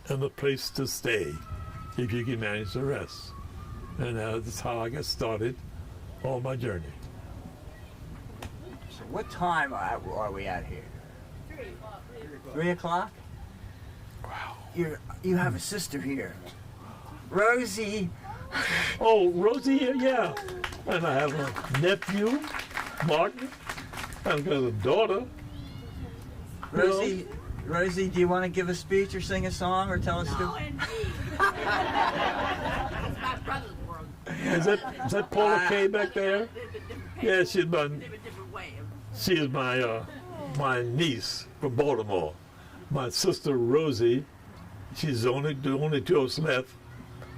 Speaker 2: and a place to stay if you can manage the rest. And that's how I got started on my journey.
Speaker 1: So what time are we at here? 3 o'clock?
Speaker 2: Wow.
Speaker 1: You have a sister here. Rosie.
Speaker 2: Oh, Rosie, yeah. And I have a nephew, Martin. I've got a daughter.
Speaker 1: Rosie, do you want to give a speech or sing a song or tell us
Speaker 3: No, indeed. That's my brother's world.
Speaker 2: Is that Paula Kay back there? Yeah, she is my niece from Baltimore. My sister Rosie, she's the only two of us left.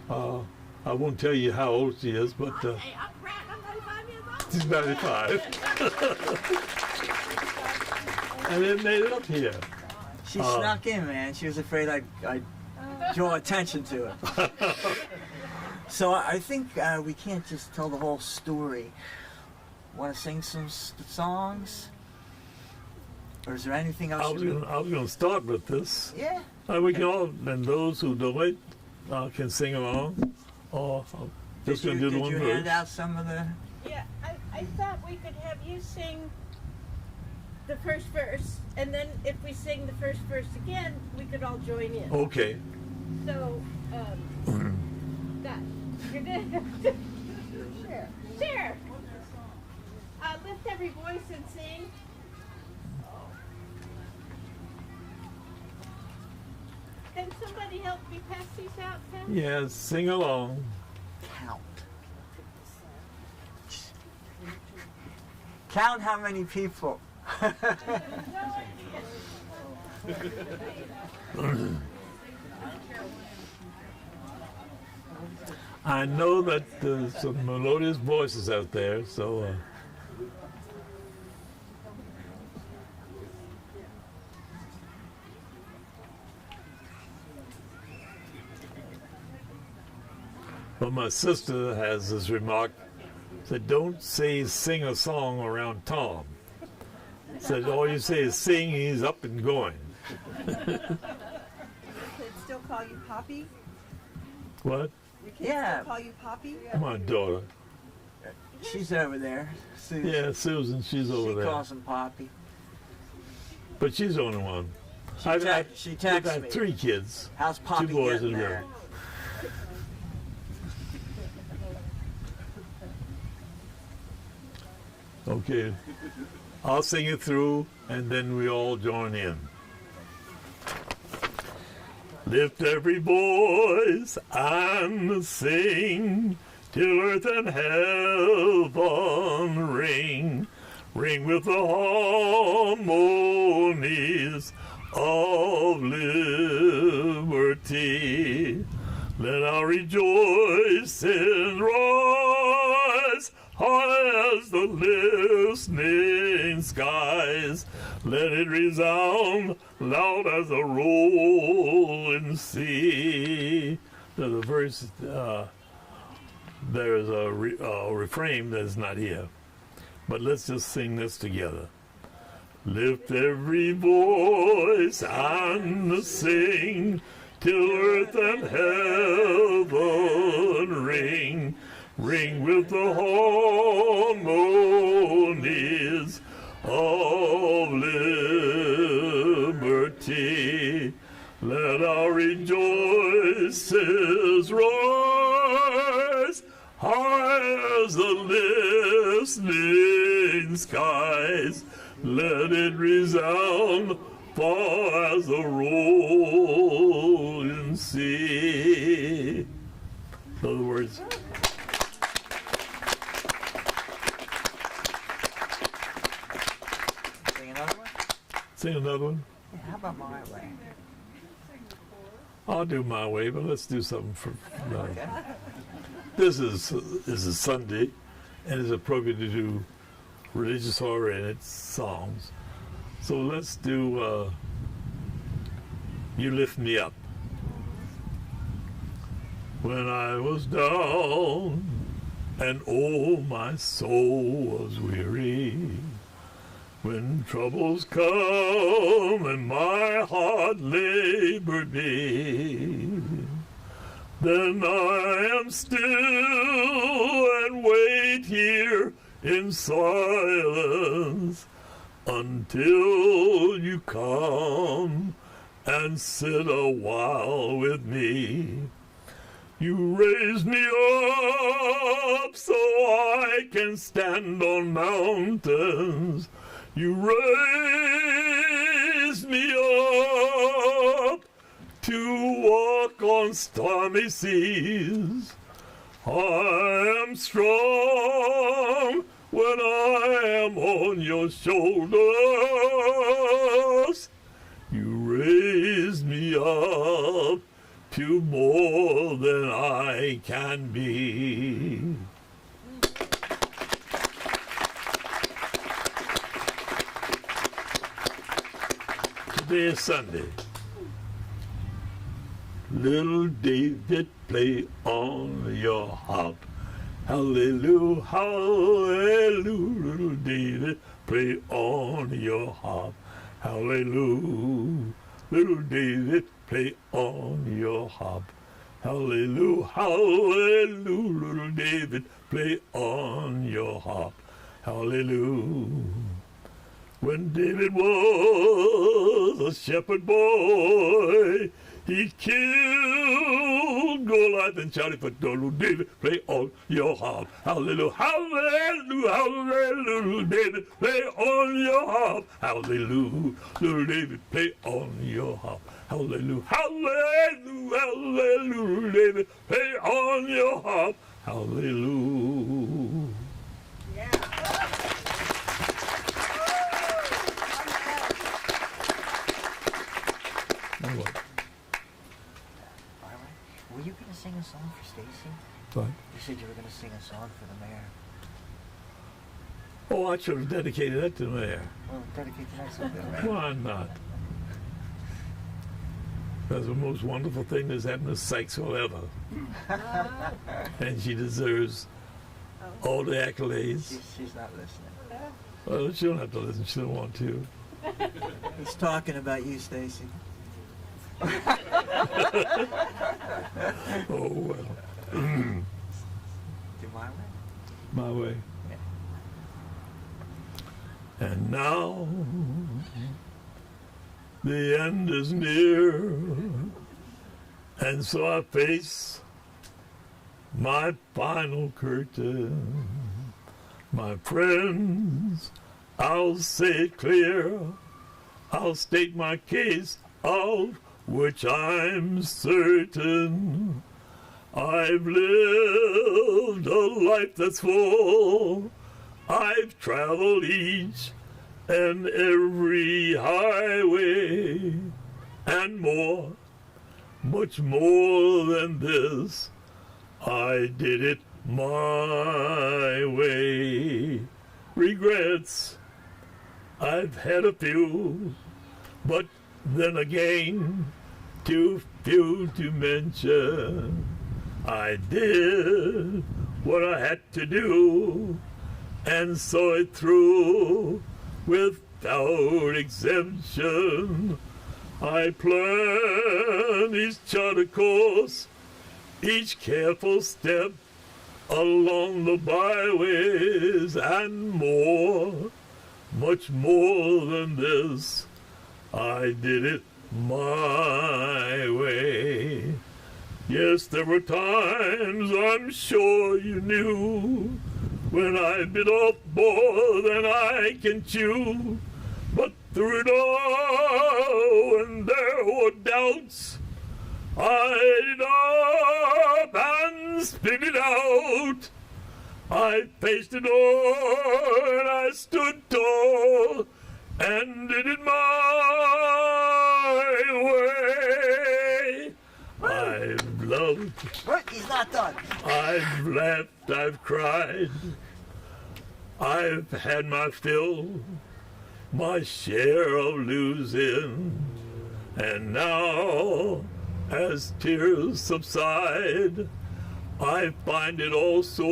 Speaker 2: I won't tell you how old she is, but
Speaker 3: Hey, I'm proud. I'm 95 years old.
Speaker 2: she's 95. And then made it up here.
Speaker 1: She snuck in, man. She was afraid I'd draw attention to it. So I think we can't just tell the whole story. Want to sing some songs? Or is there anything else?
Speaker 2: I was going to start with this.
Speaker 1: Yeah.
Speaker 2: We can all, and those who know it can sing along. Or just going to do the one
Speaker 1: verse. Did you hand
Speaker 2: verse.
Speaker 1: out some of the?
Speaker 4: Yeah, I thought we could have you sing the first verse, and then if we sing the first verse again, we could all join in.
Speaker 2: Okay.
Speaker 4: So, that. You're good? Sure. Lift every voice and sing. Can somebody help me pass these out, Tim?
Speaker 2: Yeah, sing along.
Speaker 1: Count. Count how many people.
Speaker 2: I know that there's some melodious voices out there, so but my sister has this remark, said, don't say sing a song around Tom. Said all you say is sing, he's up and going.
Speaker 3: Your kids still call you Poppy?
Speaker 2: What?
Speaker 3: Your kids
Speaker 1: Yeah.
Speaker 3: still call you Poppy?
Speaker 2: My daughter.
Speaker 1: She's over there. Susan.
Speaker 2: Yeah, Susan, she's over
Speaker 1: She
Speaker 2: there.
Speaker 1: calls him Poppy.
Speaker 2: But she's the only one.
Speaker 1: She
Speaker 2: I've
Speaker 1: texts
Speaker 2: had
Speaker 1: me.
Speaker 2: 3 kids.
Speaker 1: How's Poppy
Speaker 2: 2 boys
Speaker 1: getting
Speaker 2: and a
Speaker 1: there?
Speaker 2: girl. Okay, I'll sing it through and then we all join in. Lift every voice and sing till earth and heaven ring. Ring with the harmonies of liberty. Let our rejoicing rise high as the listening skies. Let it resound loud as a rolling sea. There's a verse, there's a refrain that's not here. But let's just sing this together. Lift every voice and sing till earth and heaven ring. Ring with the harmonies of liberty. Let our rejoices rise high as the listening skies. Let it resound far as the rolling sea. In other words,
Speaker 1: Sing another one?
Speaker 2: sing another one.
Speaker 1: Yeah, how about My Way?
Speaker 2: I'll do My Way, but let's do something for.
Speaker 1: Okay.
Speaker 2: This is Sunday, and it's appropriate to do religious-oriented songs. So let's do You Lift Me Up. When I was down and oh, my soul was weary, when troubles come and my heart labored me, then I am still and wait here in silence until you come and sit a while with me. You raise me up so I can stand on mountains. You raise me up to walk on stormy seas. I am strong when I am on your shoulders. You raise me up to more than I can be. Today is Sunday. Little David, play on your harp. Hallelujah, hallelujah. Little David, play on your harp. Hallelujah. Little David, play on your harp. Hallelujah, hallelujah. Little David, play on your harp. Hallelujah. When David was a shepherd boy, he killed Goliath and shouted for little David, play on your harp. Hallelujah, hallelujah, hallelujah. David, play on your harp. Hallelujah, little David, play on your harp. Hallelujah, hallelujah, hallelujah. David, play on your harp. Hallelujah.
Speaker 1: Were you going to sing a song for Stacy?
Speaker 2: What?
Speaker 1: You said you were going to sing a song for the mayor.
Speaker 2: Oh, I should have dedicated that to the mayor.
Speaker 1: Well, dedicate tonight's song to the mayor.
Speaker 2: Why not? That's the most wonderful thing that's happened to Sykesville ever. And she deserves all the accolades.
Speaker 1: She's not listening.
Speaker 2: Well, she don't have to listen. She don't want to.
Speaker 1: He's talking about you, Stacy.
Speaker 2: Oh, well.
Speaker 1: Do My Way?
Speaker 2: My way. And now the end is near, and so I face my final curtain. My friends, I'll say it clear. I'll state my case, of which I'm certain. I've lived a life that's full. I've traveled each and every highway, and more, much more than this. I did it my way. Regrets, I've had a few, but then again, too few to mention. I did what I had to do and saw it through without exemption. I planned each charted course, each careful step along the byways, and more, much more than this. I did it my way. Yes, there were times, I'm sure you knew, when I bit off more than I can chew. But through it all, when there were doubts, I ate up and spit it out. I faced it all and I stood tall and did it my way. I've loved.
Speaker 1: What? He's not done.
Speaker 2: I've laughed, I've cried. I've had my fill, my share of losing. And now, as tears subside, I find it all so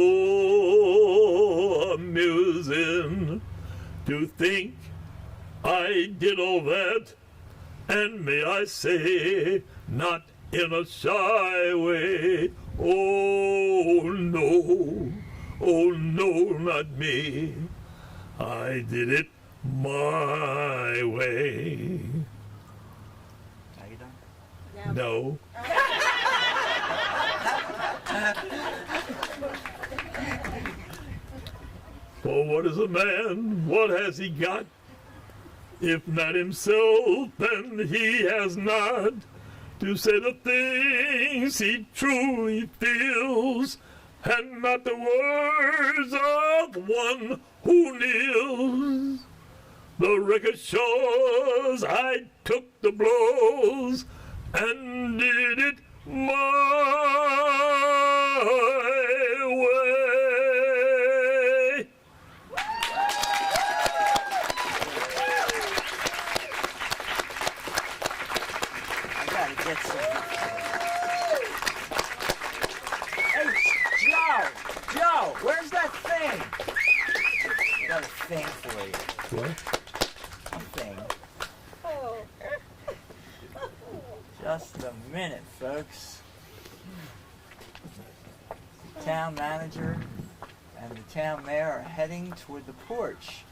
Speaker 2: amusing to think I did all that, and may I say, not in a shy way. Oh no, not me. I did it my way.
Speaker 1: Are you done?
Speaker 2: No. For what is a man? What has he got? If not himself, then he has not to say the things he truly feels, and not the words of one who kneels. The record shows I took the blows and did it my way.
Speaker 1: I gotta get some. Hey, Joe, where's that thing? I got a thing for you.
Speaker 2: What?
Speaker 1: A thing.
Speaker 4: Oh.
Speaker 1: Just a minute, folks. The town manager and the town mayor are heading toward the porch.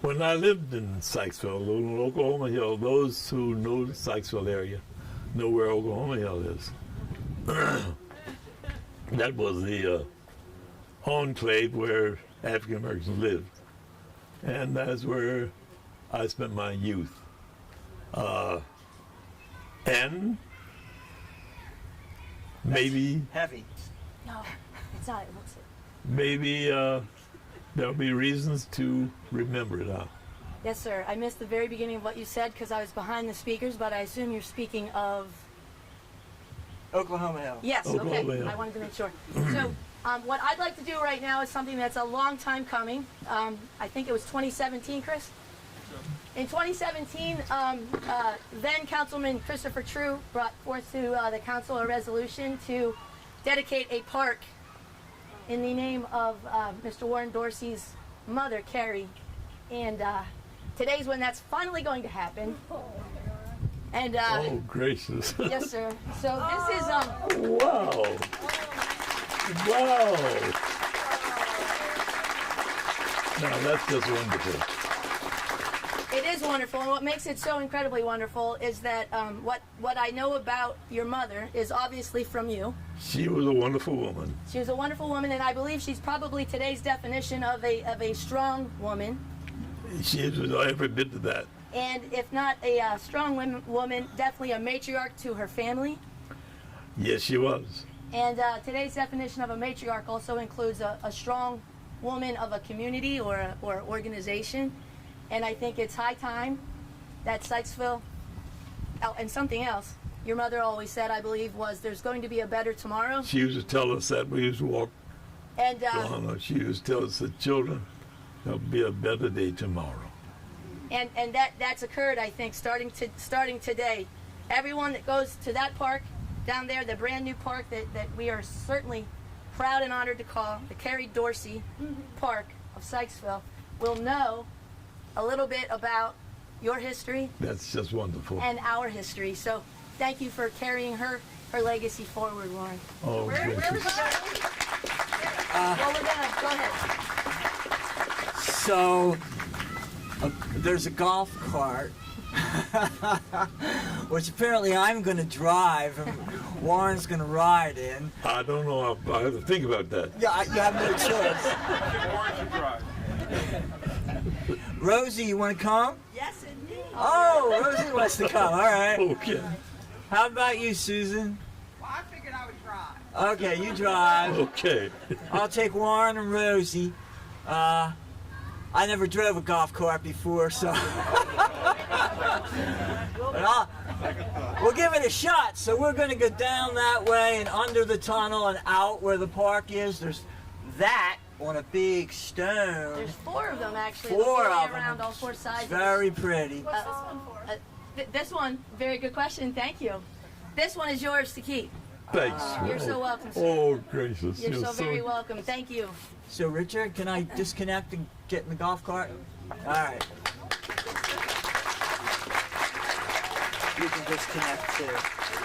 Speaker 2: When I lived in Sykesville, Oklahoma Hill, those who know the Sykesville area know where Oklahoma Hill is. That was the enclave where African Americans lived. And that's where I spent my youth. And maybe
Speaker 1: Heavy.
Speaker 3: No, it's not. It looks it.
Speaker 2: maybe there'll be reasons to remember it.
Speaker 3: Yes, sir. I missed the very beginning of what you said because I was behind the speakers, but I assume you're speaking of...
Speaker 1: Oklahoma Hill.
Speaker 3: Yes,
Speaker 2: Oklahoma
Speaker 3: okay.
Speaker 2: Hill.
Speaker 3: I wanted to make sure. So what I'd like to do right now is something that's a long time coming. I think it was 2017, Chris? In 2017, then Councilman Christopher True brought forth to the council a resolution to dedicate a park in the name of Mr. Warren Dorsey's mother, Carrie. And today's when that's finally going to happen. And
Speaker 2: Oh, gracious.
Speaker 3: yes, sir. So this is
Speaker 2: Wow. Wow. Now that's just wonderful.
Speaker 3: it is wonderful, and what makes it so incredibly wonderful is that what I know about your mother is obviously from you.
Speaker 2: She was a wonderful woman.
Speaker 3: She was a wonderful woman, and I believe she's probably today's definition of a strong woman.
Speaker 2: She was every bit of that.
Speaker 3: And if not a strong woman, definitely a matriarch to her family.
Speaker 2: Yes, she was.
Speaker 3: And today's definition of a matriarch also includes a strong woman of a community or organization. And I think it's high time that Sykesville, oh, and something else, your mother always said, I believe, was there's going to be a better tomorrow.
Speaker 2: She used to tell us that we used to walk
Speaker 3: And
Speaker 2: along. She used to tell us that children, there'll be a better day tomorrow.
Speaker 3: and that's occurred, I think, starting today. Everyone that goes to that park down there, the brand new park that we are certainly proud and honored to call the Dorsey Park of Sykesville, will know a little bit about your history
Speaker 2: That's just wonderful.
Speaker 3: and our history. So thank you for carrying her legacy forward, Warren.
Speaker 2: Oh, gracious.
Speaker 3: Well, we're gonna go ahead.
Speaker 1: So there's a golf cart, which apparently I'm going to drive and Warren's going to ride in.
Speaker 2: I don't know. I have to think about that.
Speaker 1: Yeah, you have no choice. Rosie, you want to come?
Speaker 4: Yes, indeed.
Speaker 1: Oh, Rosie wants to come. All right.
Speaker 2: Okay.
Speaker 1: How about you, Susan?
Speaker 5: Well, I figured I would try.
Speaker 1: Okay, you drive.
Speaker 2: Okay.
Speaker 1: I'll take Warren and Rosie. I never drove a golf cart before, so but we'll give it a shot. So we're going to go down that way and under the tunnel and out where the park is. There's that on a big stone.
Speaker 3: There's 4 of them actually.
Speaker 1: Four
Speaker 3: They'll
Speaker 1: of
Speaker 3: be around
Speaker 1: them.
Speaker 3: all 4 sides.
Speaker 1: Very pretty.
Speaker 4: What's this one for?
Speaker 3: This one, very good question. Thank you. This one is yours to keep.
Speaker 2: Thanks.
Speaker 3: You're so welcome, sir.
Speaker 2: Oh, gracious.
Speaker 3: You're so very welcome. Thank you.
Speaker 1: So Richard, can I disconnect and get in the golf cart? All right. You can disconnect too.